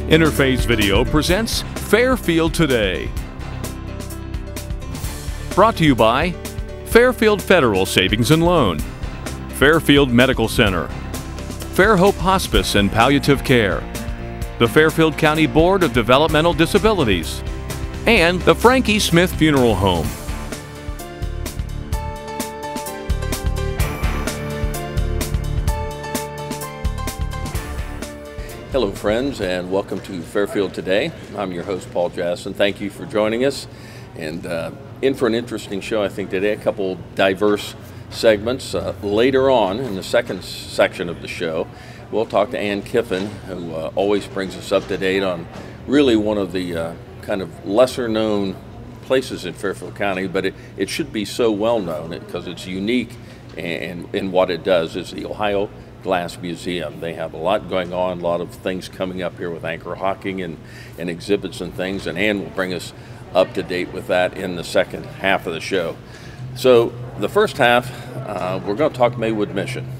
Interface Video presents Fairfield Today. Brought to you by Fairfield Federal Savings and Loan, Fairfield Medical Center, Fairhope Hospice and Palliative Care, the Fairfield County Board of Developmental Disabilities, and the Frankie Smith Funeral Home. Hello friends, and welcome to Fairfield Today. I'm your host Paul Jasson. Thank you for joining us, and in for an interesting show I think today. A couple diverse segments. Later on in the second section of the show, we'll talk to Ann Kiffin, who always brings us up to date on really one of the kind of lesser known places in Fairfield County, but it should be so well known because it's unique in what it does. Is the Ohio Glass Museum. They have a lot going on, a lot of things coming up here with anchor hocking and exhibits and things, and Ann will bring us up to date with that in the second half of the show. So the first half, we're going to talk Maywood Mission.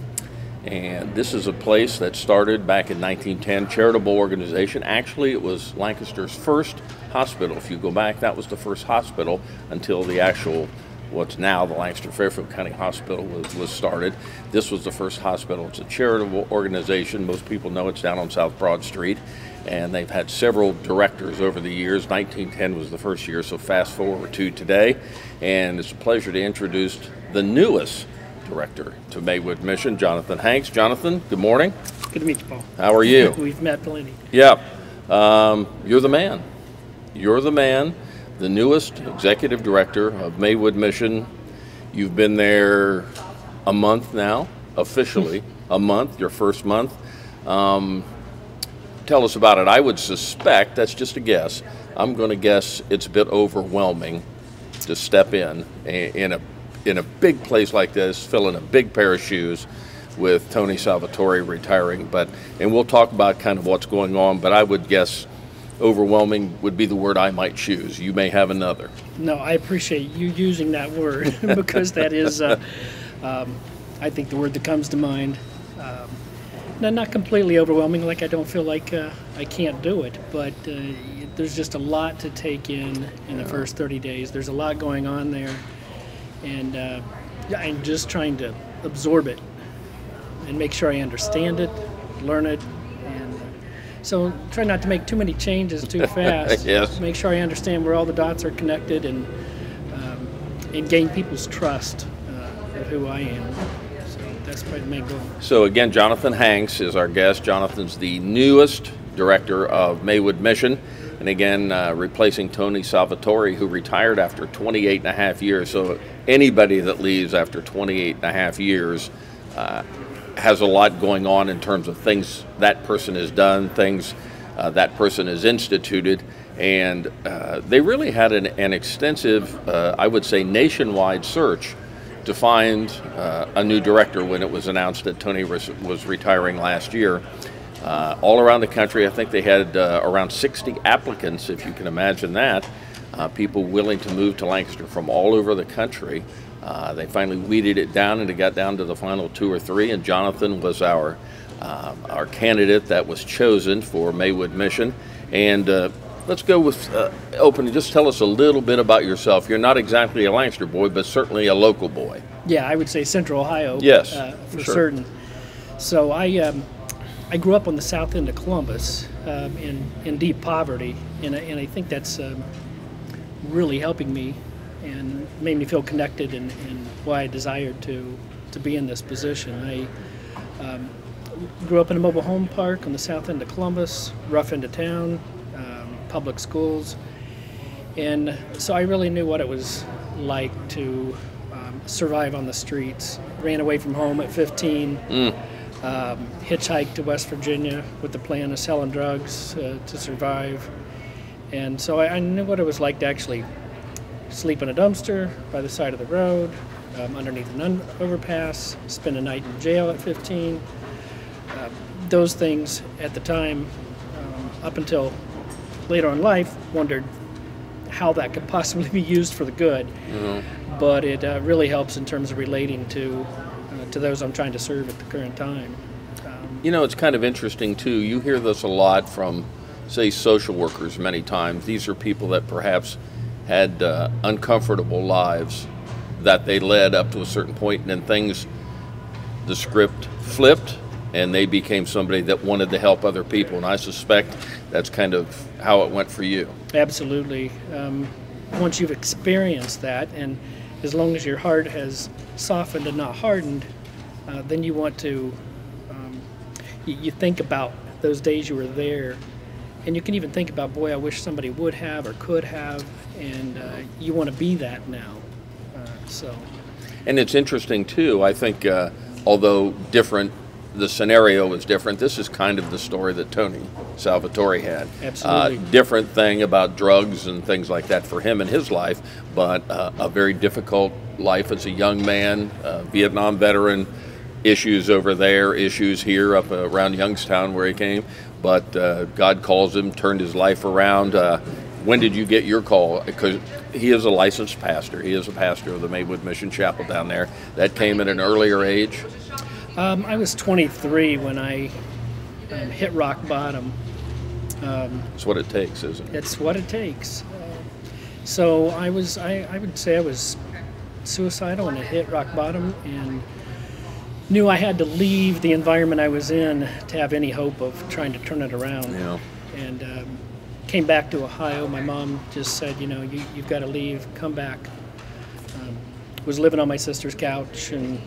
And this is a place that started back in 1910, charitable organization. Actually, it was Lancaster's first hospital. If you go back, that was the first hospital until the actual what's now the Lancaster Fairfield County Hospital was started. This was the first hospital. It's a charitable organization. Most people know it's down on South Broad Street, and they've had several directors over the years. 1910 was the first year, so fast forward to today, and it's a pleasure to introduce the newest director to Maywood Mission, Jonathan Hanks. Jonathan, good morning. Good to meet you, Paul. How are you? We've met plenty. Yeah. You're the man. You're the man. The newest executive director of Maywood Mission. You've been there a month now, officially a month, your first month. Tell us about it. I would suspect, that's just a guess, I'm going to guess it's a bit overwhelming to step in a big place like this, fill in a big pair of shoes with Tony Salvatore retiring. And we'll talk about kind of what's going on, but I would guess overwhelming would be the word I might choose. You may have another. No, I appreciate you using that word because that is, I think, the word that comes to mind. Not completely overwhelming, like I don't feel like I can't do it, but there's just a lot to take in the first 30 days. There's a lot going on there, and I'm just trying to absorb it and make sure I understand it, learn it. So try not to make too many changes too fast. Yes. Make sure I understand where all the dots are connected and gain people's trust of who I am. So that's probably the main goal. So again, Jonathan Hanks is our guest. Jonathan's the newest director of Maywood Mission. And again, replacing Tony Salvatore, who retired after 28 and a half years. So anybody that leaves after 28 and a half years has a lot going on in terms of things that person has done, things that person has instituted, and they really had an extensive, I would say, nationwide search to find a new director when it was announced that Tony was retiring last year. All around the country, I think they had around 60 applicants, if you can imagine that, people willing to move to Lancaster from all over the country. They finally weeded it down, and it got down to the final 2 or 3, and Jonathan was our candidate that was chosen for Maywood Mission. And let's go with opening. Just tell us a little bit about yourself. You're not exactly a Lancaster boy, but certainly a local boy. Yeah, I would say Central Ohio. Yes, for sure. certain. So I grew up on the south end of Columbus in deep poverty, and I think that's really helping me and made me feel connected and why I desired to be in this position. I grew up in a mobile home park on the south end of Columbus, rough end of town, public schools, and so I really knew what it was like to survive on the streets. Ran away from home at 15, hitchhiked to West Virginia with the plan of selling drugs to survive, and so I knew what it was like to actually sleep in a dumpster by the side of the road, underneath an overpass, spend a night in jail at 15. Those things at the time, up until later in life, wondered how that could possibly be used for the good. But it really helps in terms of relating to those I'm trying to serve at the current time. You know, it's kind of interesting too. You hear this a lot from say, social workers many times. These are people that perhaps had uncomfortable lives that they led up to a certain point, and then the script flipped, and they became somebody that wanted to help other people. And I suspect that's kind of how it went for you. Absolutely. Once you've experienced that, and as long as your heart has softened and not hardened, then you want to, you think about those days you were there, and you can even think about, boy, I wish somebody would have or could have, and you want to be that now. And it's interesting too, I think, although different, the scenario is different. This is kind of the story that Tony Salvatore had. Absolutely. Different thing about drugs and things like that for him in his life, but a very difficult life as a young man, Vietnam veteran, issues over there, issues here up around Youngstown where he came. But God calls him, turned his life around. When did you get your call? Because he is a licensed pastor. He is a pastor of the Maywood Mission Chapel down there. That came at an earlier age? I was 23 when I hit rock bottom. It's what it takes, isn't it? It's what it takes. So I would say I was suicidal when I hit rock bottom, and knew I had to leave the environment I was in to have any hope of trying to turn it around. Yeah. And came back to Ohio. My mom just said, you've got to leave, come back. Was living on my sister's couch, and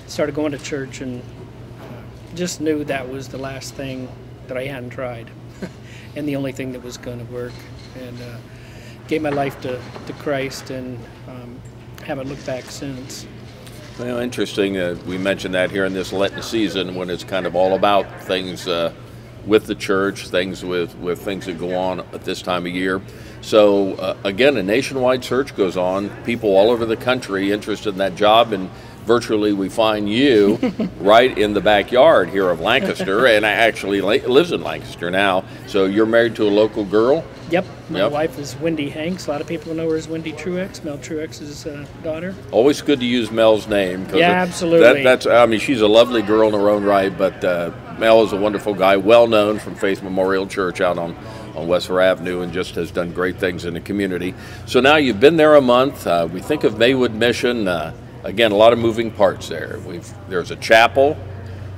started going to church, and just knew that was the last thing that I hadn't tried and the only thing that was going to work, and gave my life to Christ, and haven't looked back since. Well, interesting. We mentioned that here in this Lenten season, when it's kind of all about things with the church, things with things that go on at this time of year. So again, a nationwide search goes on. People all over the country interested in that job, and virtually we find you right in the backyard here of Lancaster, and I actually lives in Lancaster now. So you're married to a local girl? Yep. My wife is Wendy Hanks. A lot of people know her as Wendy Truex, Mel Truex's daughter. Always good to use Mel's name. Yeah, absolutely. I mean, she's a lovely girl in her own right, but Mel is a wonderful guy, well known from Faith Memorial Church out on Westford Avenue, and just has done great things in the community. So now you've been there a month. We think of Maywood Mission. Again, a lot of moving parts there. There's a chapel.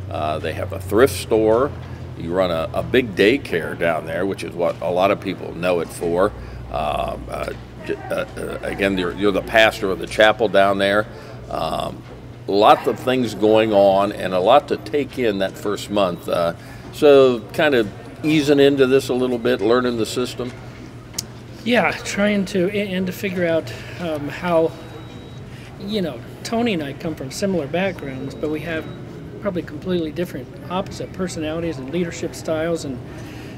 They have a thrift store. You run a big daycare down there, which is what a lot of people know it for. Again, you're the pastor of the chapel down there. Lots of things going on, and a lot to take in that first month. So kind of easing into this a little bit, learning the system. Yeah, trying to figure out how, Tony and I come from similar backgrounds, but we have probably completely different, opposite personalities and leadership styles, and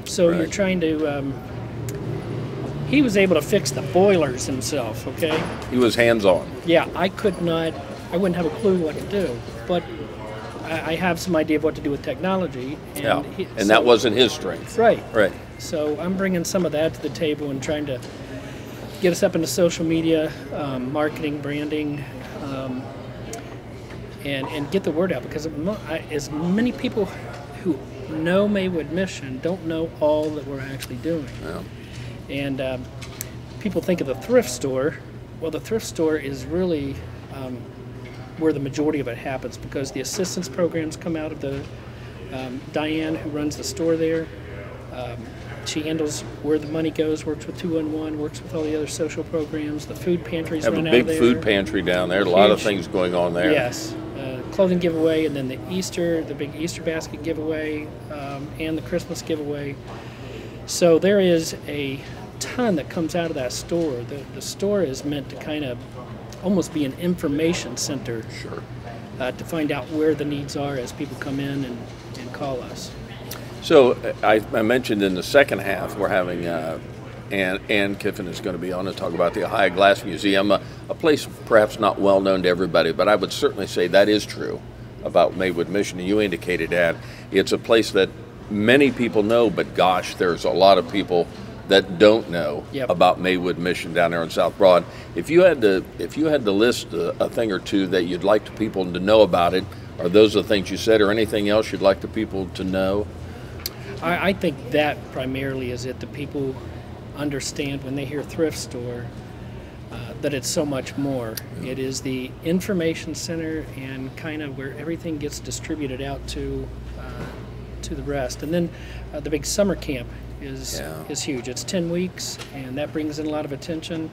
so You're trying to. He was able to fix the boilers himself. Okay. He was hands-on. Yeah, I could not. I wouldn't have a clue what to do, but I have some idea of what to do with technology. And that wasn't his strength. Right. Right. So I'm bringing some of that to the table and trying to get us up into social media, marketing, branding. And get the word out, because as many people who know Maywood Mission don't know all that we're actually doing. Yeah. And people think of the thrift store. Well, the thrift store is really where the majority of it happens, because the assistance programs come out of the Diane, who runs the store there. She handles where the money goes, works with 211, works with all the other social programs. The food pantries run out there. Have a big food pantry down there. A lot of things going on there. Yes. Clothing giveaway, and then the big Easter basket giveaway, and the Christmas giveaway. So there is a ton that comes out of that store. The store is meant to kind of almost be an information center. Sure. To find out where the needs are as people come in and call us. So I mentioned in the second half we're having Ann Kiffin is going to be on to talk about the Ohio Glass Museum, a place perhaps not well known to everybody, but I would certainly say that is true about Maywood Mission. And you indicated that it's a place that many people know, but gosh, there's a lot of people that don't know about Maywood Mission down there in South Broad. If you had to list a thing or two that you'd like people to know about it, are those the things you said, or anything else you'd like the people to know? I think that primarily is it. The people understand when they hear thrift store that it's so much more. It is the information center and kind of where everything gets distributed out to the rest. And then the big summer camp is huge. It's 10 weeks, and that brings in a lot of attention.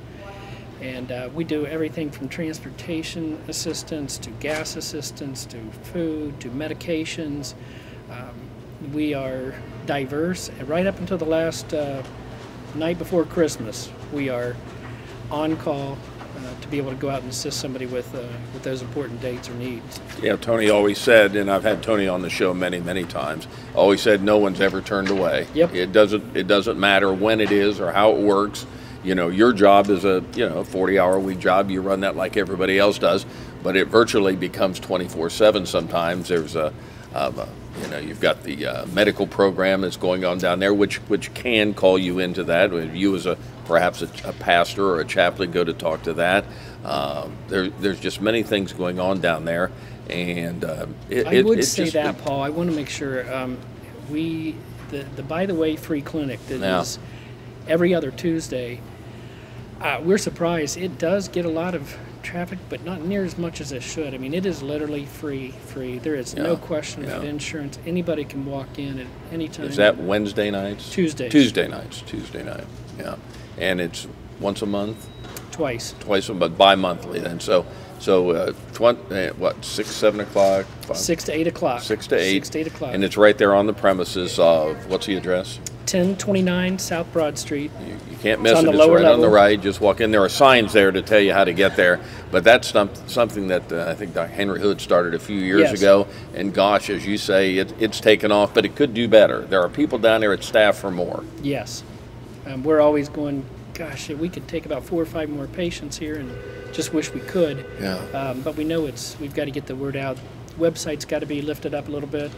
And we do everything from transportation assistance to gas assistance to food to medications. We are diverse. Right up until the last night before Christmas, we are on call to be able to go out and assist somebody with those important dates or needs. Yeah, Tony always said, and I've had Tony on the show many, many times, always said no one's ever turned away. Yep. It doesn't matter when it is or how it works. You know, your job is a 40-hour-a-week job. You run that like everybody else does, but it virtually becomes 24/7 sometimes. There's you've got the medical program that's going on down there, which can call you into that. You as perhaps a pastor or a chaplain go to talk to that. There's just many things going on down there, and I would say that, Paul. I want to make sure the By the Way free clinic that is every other Tuesday. We're surprised. It does get a lot of traffic, but not near as much as it should. I mean, it is literally free. There is no question about insurance. Anybody can walk in at any time. Is that Wednesday nights? Tuesdays. Tuesday night. Yeah, and it's once a month. Twice, but bi-monthly then. So 6, 7 o'clock? 6 to 8 o'clock. 6 to 8. 6 to 8 o'clock. And it's right there on the premises of, what's the address? 1029 South Broad Street. You can't miss it. On the It's lower right level. on the right. Just walk in. There are signs there to tell you how to get there. But that's something that I think Dr. Henry Hood started a few years ago. And gosh, as you say, it's taken off, but it could do better. There are people down there at staff for more. Yes. We're always going, gosh, we could take about 4 or 5 more patients here and just wish we could. Yeah. But we know we've got to get the word out. Website's got to be lifted up a little bit,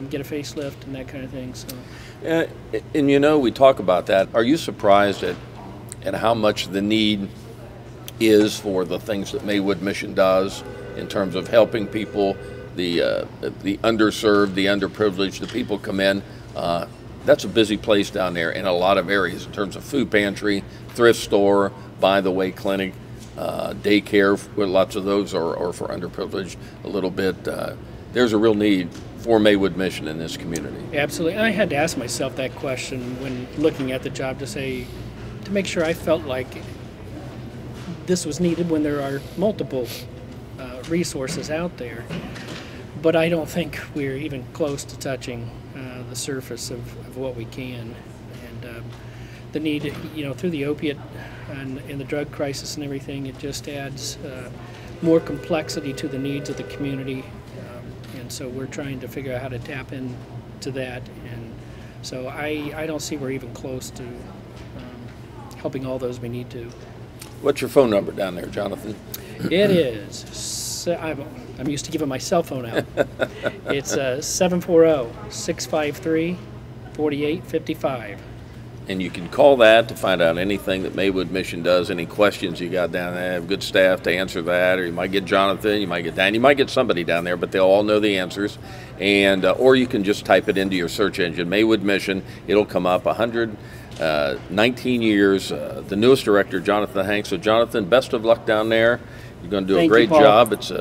get a facelift and that kind of thing. So. And we talk about that. Are you surprised at how much the need is for the things that Maywood Mission does in terms of helping people, the underserved, the underprivileged, the people come in? That's a busy place down there in a lot of areas in terms of food pantry, thrift store, By the Way clinic, daycare, where lots of those are for underprivileged a little bit. There's a real need for Maywood Mission in this community. Absolutely. I had to ask myself that question when looking at the job to make sure I felt like this was needed when there are multiple resources out there. But I don't think we're even close to touching the surface of what we can. And the need, through the opiate and the drug crisis and everything, it just adds more complexity to the needs of the community. And so we're trying to figure out how to tap into that. And so I don't see we're even close to helping all those we need to. What's your phone number down there, Jonathan? It is, I'm used to giving my cell phone out. It's 740-653-4855. And you can call that to find out anything that Maywood Mission does, any questions you got down there. Have good staff to answer that, or you might get Jonathan, you might get Dan, you might get somebody down there, but they'll all know the answers. And or you can just type it into your search engine, Maywood Mission. It'll come up. 119 years. The newest director, Jonathan Hanks. So Jonathan, best of luck down there. You're going to do a great job. It's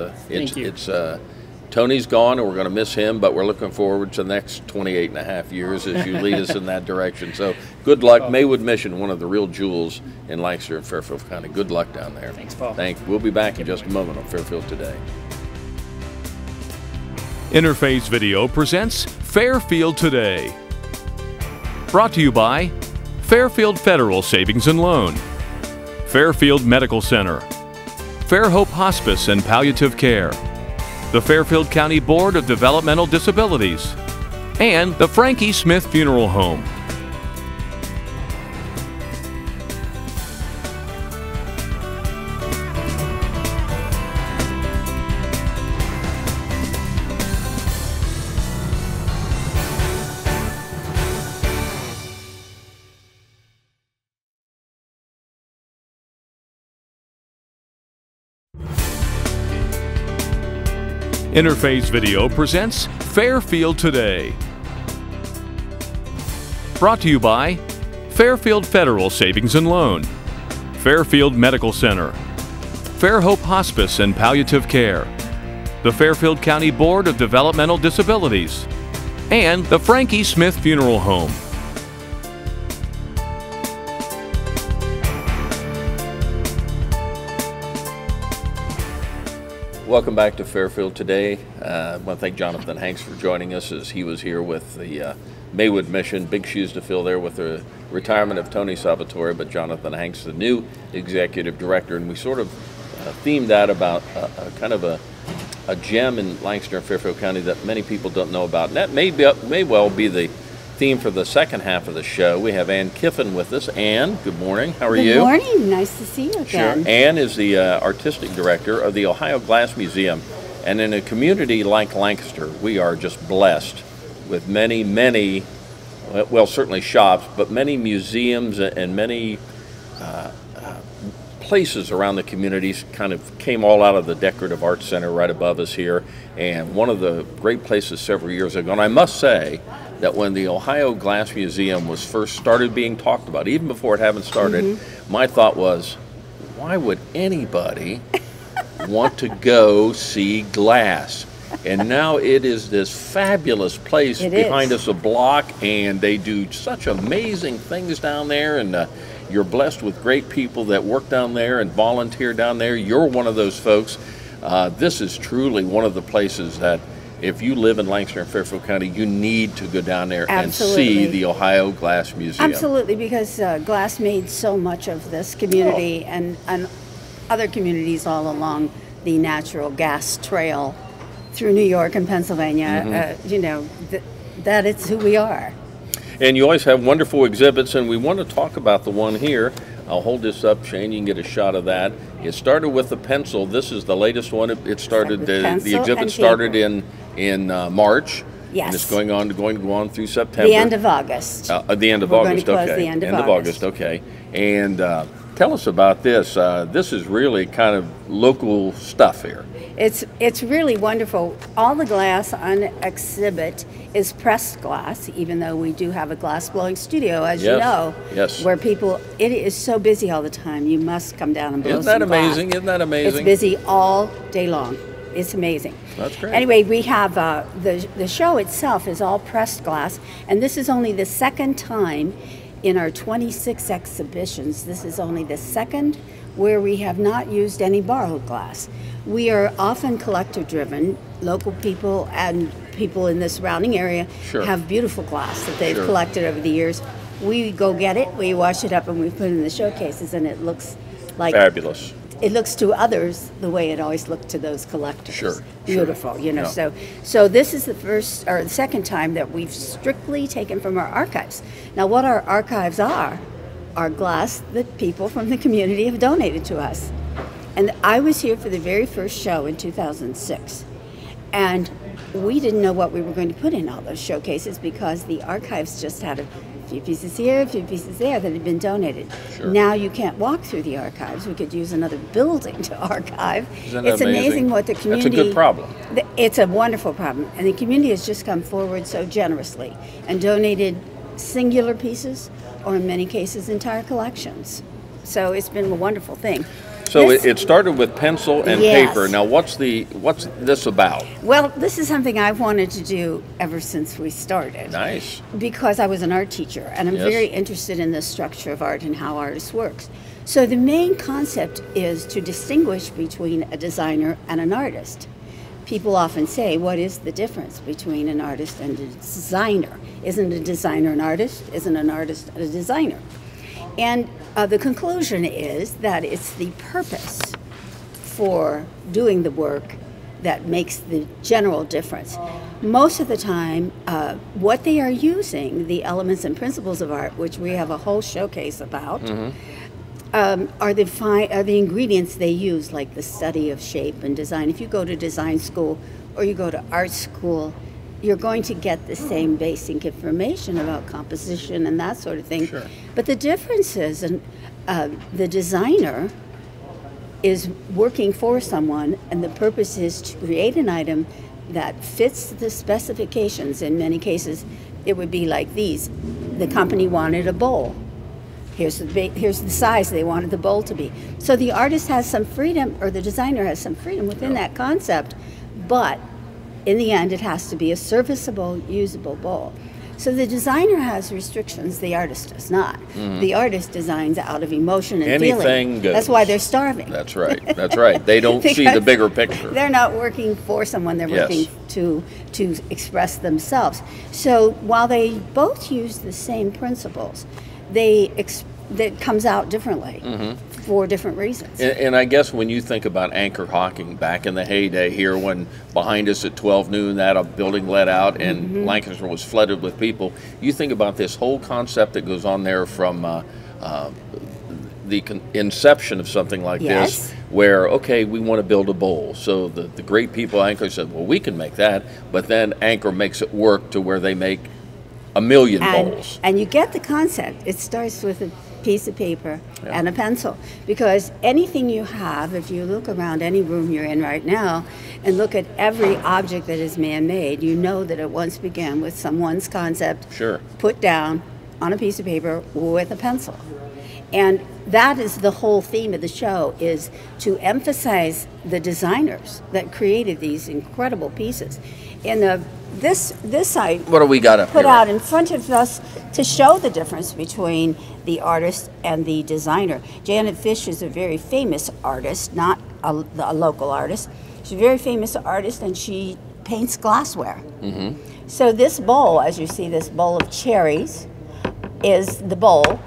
Tony's gone, and we're going to miss him, but we're looking forward to the next 28 and a half years as you lead us in that direction. So good luck. Maywood Mission, one of the real jewels in Lancaster and Fairfield County. Good luck down there. Thanks, Paul. We'll be back in just a moment on Fairfield Today. Interface Video presents Fairfield Today. Brought to you by Fairfield Federal Savings and Loan, Fairfield Medical Center, Fairhope Hospice and Palliative Care, the Fairfield County Board of Developmental Disabilities, and the Frankie Smith Funeral Home. Interface Video presents Fairfield Today. Brought to you by Fairfield Federal Savings and Loan, Fairfield Medical Center, Fairhope Hospice and Palliative Care, the Fairfield County Board of Developmental Disabilities, and the Frankie Smith Funeral Home. Welcome back to Fairfield today. I want to thank Jonathan Hanks for joining us as he was here with the Maywood Mission. Big shoes to fill there with the retirement of Tony Salvatore, but Jonathan Hanks, the new executive director, and we sort of themed that about kind of a gem in Lancaster and Fairfield County that many people don't know about. And that may well be the theme for the second half of the show. We have Ann Kiffin with us. Ann, good morning. How are you? Good morning. Nice to see you again. Sure. Ann is the artistic director of the Ohio Glass Museum. And in a community like Lancaster, we are just blessed with many, well, certainly shops, but many museums and many places around the communities kind of came all out of the Decorative Arts Center right above us here. And one of the great places several years ago, and I must say that when the Ohio Glass Museum was first started being talked about, even before it hadn't started, my thought was, why would anybody want to go see glass? And now it is this fabulous place behind us a block, and they do such amazing things down there, and you're blessed with great people that work down there and volunteer down there. You're one of those folks. This is truly one of the places that if you live in Lancaster and Fairfield County, you need to go down there and see the Ohio Glass Museum. Absolutely, because glass made so much of this community and other communities all along the natural gas trail through New York and Pennsylvania. You know, that it's who we are. And you always have wonderful exhibits, and we want to talk about the one here. I'll hold this up, Shane, you can get a shot of that. It started with the pencil. This is the latest one. It started, the exhibit started in March. Yes. And it's going to go on through September. The end of August. The end of We're August, going to close okay. the end of August, okay. And tell us about this. This is really kind of local stuff here. It's really wonderful. All the glass on exhibit is pressed glass, even though we do have a glass blowing studio, as you know. Yes. Where people, it is so busy all the time. You must come down and blow Isn't that some glass. amazing? Isn't that amazing? It's busy all day long. It's amazing. That's great. Anyway, we have the show itself is all pressed glass, and this is only the second time in our 26 exhibitions. This is only the second where we have not used any borrowed glass. We are often collector driven. Local people and people in the surrounding area have beautiful glass that they've collected over the years. We go get it, we wash it up, and we put it in the showcases, and it looks like fabulous. It looks to others the way it always looked to those collectors. Beautiful, you know. Yeah. So this is the first or the second time that we've strictly taken from our archives. Now, what our archives are glass that people from the community have donated to us. And I was here for the very first show in 2006, and we didn't know what we were going to put in all those showcases because the archives just had a few pieces here, a few pieces there that had been donated. Now you can't walk through the archives. We could use another building to archive. It's amazing what the community... That's a good problem. It's a wonderful problem. And the community has just come forward so generously and donated singular pieces, or in many cases, entire collections. So it's been a wonderful thing. So it started with pencil and paper. Now, what's this about? Well, this is something I've wanted to do ever since we started. Nice. Because I was an art teacher, and I'm very interested in the structure of art and how artists works. So the main concept is to distinguish between a designer and an artist. People often say, what is the difference between an artist and a designer? Isn't a designer an artist? Isn't an artist a designer? And the conclusion is that it's the purpose for doing the work that makes the general difference. Most of the time, what they are using, the elements and principles of art, which we have a whole showcase about, are the ingredients they use, like the study of shape and design. If you go to design school or you go to art school, you're going to get the same basic information about composition and that sort of thing. But the difference is, the designer is working for someone, and the purpose is to create an item that fits the specifications. In many cases, it would be like these. the company wanted a bowl. Here's the size they wanted the bowl to be. So the artist has some freedom, or the designer has some freedom within that concept, but in the end it has to be a serviceable, usable bowl. So the designer has restrictions, the artist does not. The artist designs out of emotion and feeling. Goes. That's why they're starving. That's right. That's right. They don't see the bigger picture. They're not working for someone, they're working to express themselves. So while they both use the same principles, that comes out differently for different reasons. And I guess when you think about anchor hawking back in the heyday here, when behind us at 12 noon that building let out and Lancaster was flooded with people, you think about this whole concept that goes on there from the inception of something like this, where, okay, we want to build a bowl. So the great people at Anchor said, well, we can make that, but then Anchor makes it work to where they make a million bowls. And you get the concept. It starts with a piece of paper and a pencil, because anything you have, if you look around any room you're in right now and look at every object that is man-made, you know that it once began with someone's concept put down on a piece of paper with a pencil. And that is the whole theme of the show, is to emphasize the designers that created these incredible pieces. In this I what do we got up put here? out in front of us to show the difference between the artist and the designer. Janet Fish is a very famous artist, not a local artist. She's a very famous artist, and she paints glassware. So this bowl, as you see, this bowl of cherries, is the bowl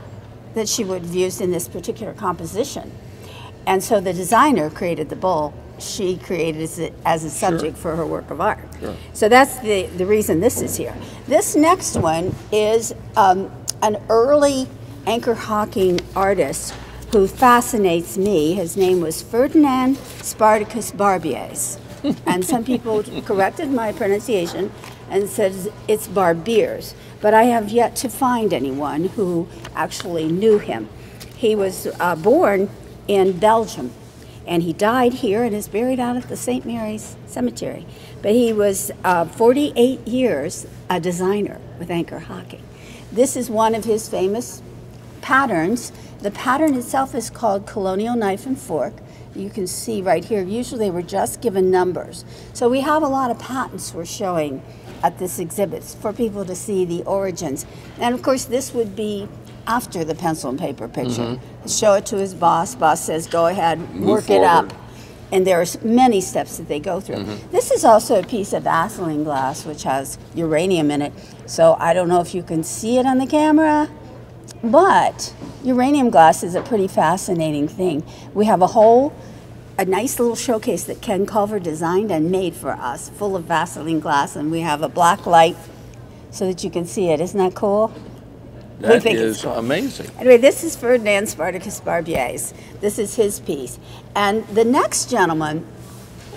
that she would have used in this particular composition. And so the designer created the bowl. She created it as a subject for her work of art. So that's the reason this is here. This next one is an early anchor hawking artist who fascinates me. His name was Ferdinand Spartacus Barbiers. And some people corrected my pronunciation and said it's Barbiers. But I have yet to find anyone who actually knew him. He was born in Belgium, and he died here and is buried out at the St. Mary's Cemetery. But he was 48 years a designer with anchor hawking. This is one of his famous patterns. The pattern itself is called Colonial Knife and Fork. You can see right here, usually they were just given numbers. So we have a lot of patents we're showing at this exhibit for people to see the origins. And of course this would be after the pencil and paper picture. Show it to his boss. Boss says, go ahead, work it up. And there are many steps that they go through. This is also a piece of Vaseline glass which has uranium in it. So I don't know if you can see it on the camera, but uranium glass is a pretty fascinating thing. We have a nice little showcase that Ken Culver designed and made for us, full of Vaseline glass, and we have a black light so that you can see it. Isn't that cool? That is cool. Amazing. Anyway, this is Ferdinand Spartacus Barbiers. This is his piece. And the next gentleman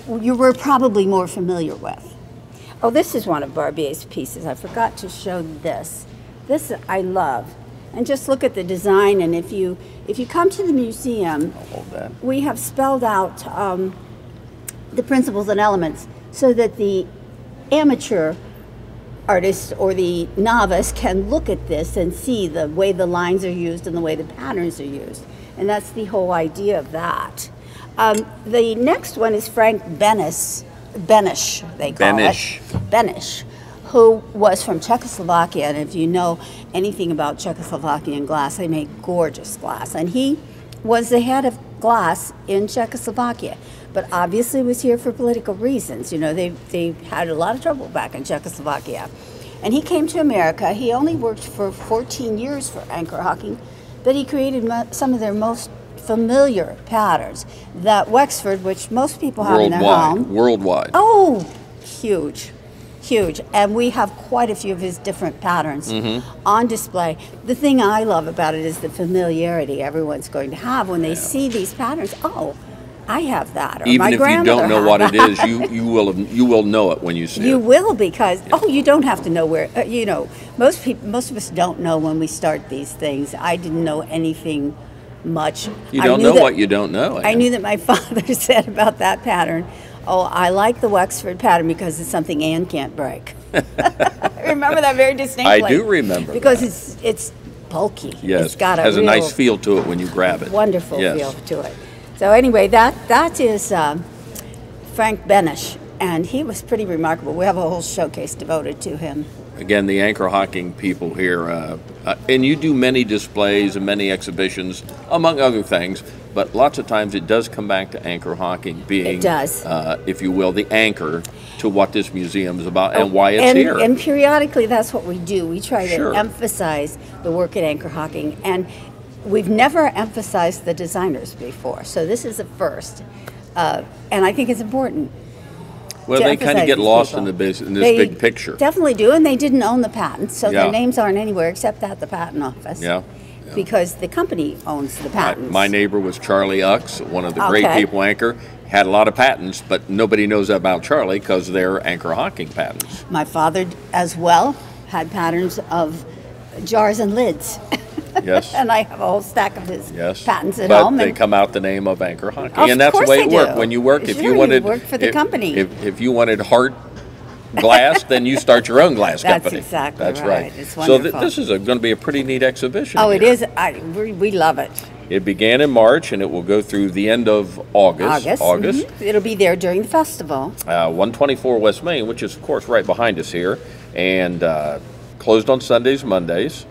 you were probably more familiar with. Oh, this is one of Barbier's pieces. I forgot to show this. This I love. And just look at the design, and if you come to the museum, we have spelled out the principles and elements so that the amateur artist or the novice can look at this and see the way the lines are used and the way the patterns are used. And that's the whole idea of that. The next one is Frank Benish, they call it. Benish, who was from Czechoslovakia. And if you know anything about Czechoslovakian glass, they make gorgeous glass. And he was the head of glass in Czechoslovakia, but obviously was here for political reasons. You know, they had a lot of trouble back in Czechoslovakia. And he came to America. He only worked for 14 years for anchor hawking, but he created some of their most familiar patterns. That Wexford, which most people have in their home. Worldwide. Oh, huge. Huge. And we have quite a few of his different patterns on display. The thing I love about it is the familiarity everyone's going to have when they see these patterns. Oh, I have that. Or even my if you don't know what that. it is, you will know it when you see it. You will, because you don't have to know where. You know, most of us don't know when we start these things. I didn't know anything much. You don't know what you don't know. I knew that my father said about that pattern. Oh, I like the Wexford pattern because it's something Anne can't break. remember that very distinctly. I do remember because that. it's bulky. Yes, it's got has a real nice feel to it when you grab it. Wonderful Yes. feel to it. So anyway, that is Frank Benish, and he was pretty remarkable. We have a whole showcase devoted to him. Again, the anchor hocking people here, and you do many displays and many exhibitions, among other things, but lots of times it does come back to anchor hocking being, It does. If you will, the anchor to what this museum is about and why it's here. And periodically, that's what we do. We try to Sure. emphasize the work at anchor hocking, and we've never emphasized the designers before, so this is a first, and I think it's important. Well, to they kind of emphasize get these lost people. in this They big picture. Definitely do, and they didn't own the patents, so Yeah. their names aren't anywhere except at the patent office. Yeah. Because the company owns the patents. My neighbor was Charlie Ux, one of the great Okay. people anchor, had a lot of patents, but nobody knows about Charlie because they're anchor hocking patents. My father, as well, had patterns of jars and lids. Yes. And I have a whole stack of his Yes, patents at but home. they and come out the name of anchor hocking, Of and that's the course way they it worked. do. When you work, if Sure, you you wanted, work for the company. if you wanted heart glass, then you start your own glass That's company. exactly That's right. right. It's So wonderful. this is going to be a pretty neat exhibition. Oh, it here. is. We love it. It began in March, and it will go through the end of August. August. Mhm. It'll be there during the festival. 124 West Main, which is of course right behind us here, and closed on Sundays, Mondays.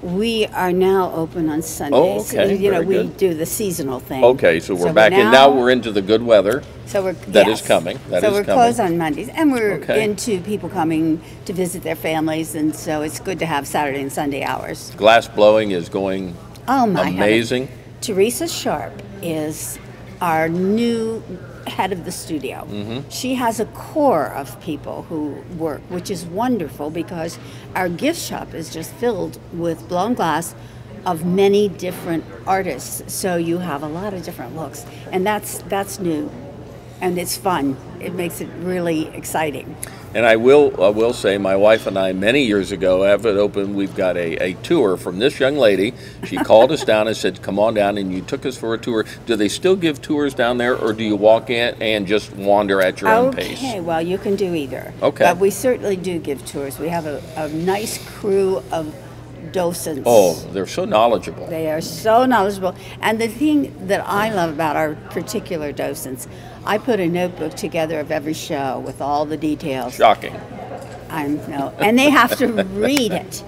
We are now open on Sundays. okay, You know, very we good. do the seasonal thing. Okay, so we're back in. Now we're into the good weather. So we're That yes. is coming. That so is we're coming. closed on Mondays, and we're Okay. into people coming to visit their families, and so it's good to have Saturday and Sunday hours. Glass blowing is going Oh my! heavens. amazing. Teresa Sharp is our new head of the studio. Mm-hmm. She has a core of people who work, which is wonderful because our gift shop is just filled with blown glass of many different artists. So you have a lot of different looks, and that's new, and it's fun. It makes it really exciting. And I will say, my wife and I, many years ago, after it opened, we've got a tour from this young lady. She called us down and said, come on down, and you took us for a tour. Do they still give tours down there, or do you walk in and just wander at your own pace? Okay, well, you can do either. Okay. But we certainly do give tours. We have a nice crew of docents. Oh, they're so knowledgeable. They are so knowledgeable. And the thing that I love about our particular docents, I put a notebook together of every show with all the details. Shocking. And they have to read it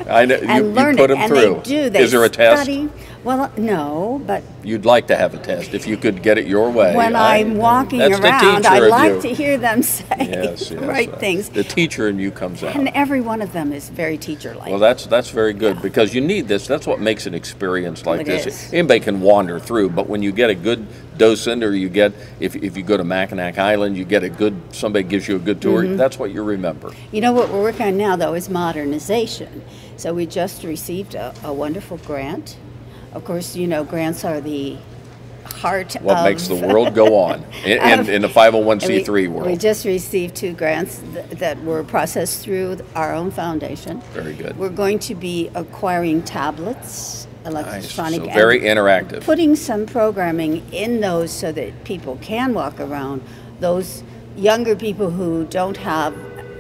I know, and you learn put it. them And through. they do. They Is there a test? study. Well, no, but You'd like to have a test if you could get it your way. when I'm walking that's the around, I teacher in like you. to hear them say Yes, the yes, right things. The teacher in you comes out. And every one of them is very teacher-like. Well, that's very good because you need this. That's what makes an experience like It this. is. Anybody can wander through, but when you get a good docent, or you get, if you go to Mackinac Island, you get somebody gives you a good tour. Mm-hmm. That's what you remember. You know what we're working on now, though, is modernization. So we just received a wonderful grant. Of course, you know, grants are the heart What of... makes the world go on in the 501c3 world. We just received 2 grants that were processed through our own foundation. Very good. We're going to be acquiring tablets, Nice. electronic, So very and interactive. putting some programming in those so that people can walk around. Those younger people who don't have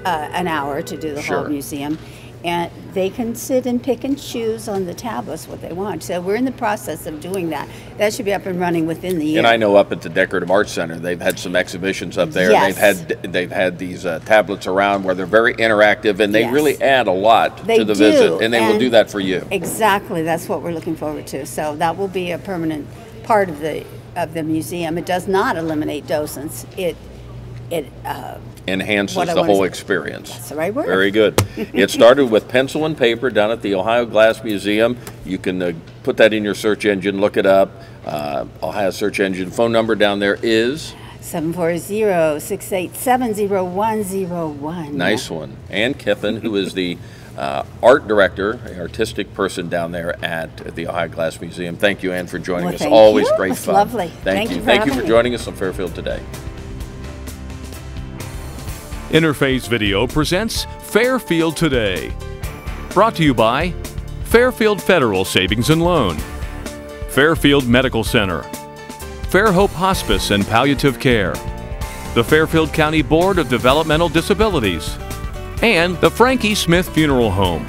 an hour to do the Sure. whole museum, and they can sit and pick and choose on the tablets what they want. So we're in the process of doing that. That should be up and running within the year. And I know up at the Decorative Arts Center, they've had some exhibitions up there. Yes. They've had these tablets around where they're very interactive, and they Yes. really add a lot They to the do, visit, and they will and- do that for you. Exactly, that's what we're looking forward to. So that will be a permanent part of the museum. It does not eliminate docents. It Enhances What I the wanna whole say. experience. That's the right word. Very good. It started with pencil and paper down at the Ohio Glass Museum. You can put that in your search engine, look it up. Ohio search engine phone number down there is 740-687-0101. nice one. Ann Kiffin, who is the art director, artistic person down there at the Ohio Glass Museum. Thank you, Ann, for joining Well, us. thank Always you. great It's fun. lovely. Thank you. for Thank you having for me. joining us on Fairfield Today. Interface Video presents Fairfield Today. Brought to you by Fairfield Federal Savings and Loan, Fairfield Medical Center, Fairhope Hospice and Palliative Care, the Fairfield County Board of Developmental Disabilities, and the Frankie Smith Funeral Home.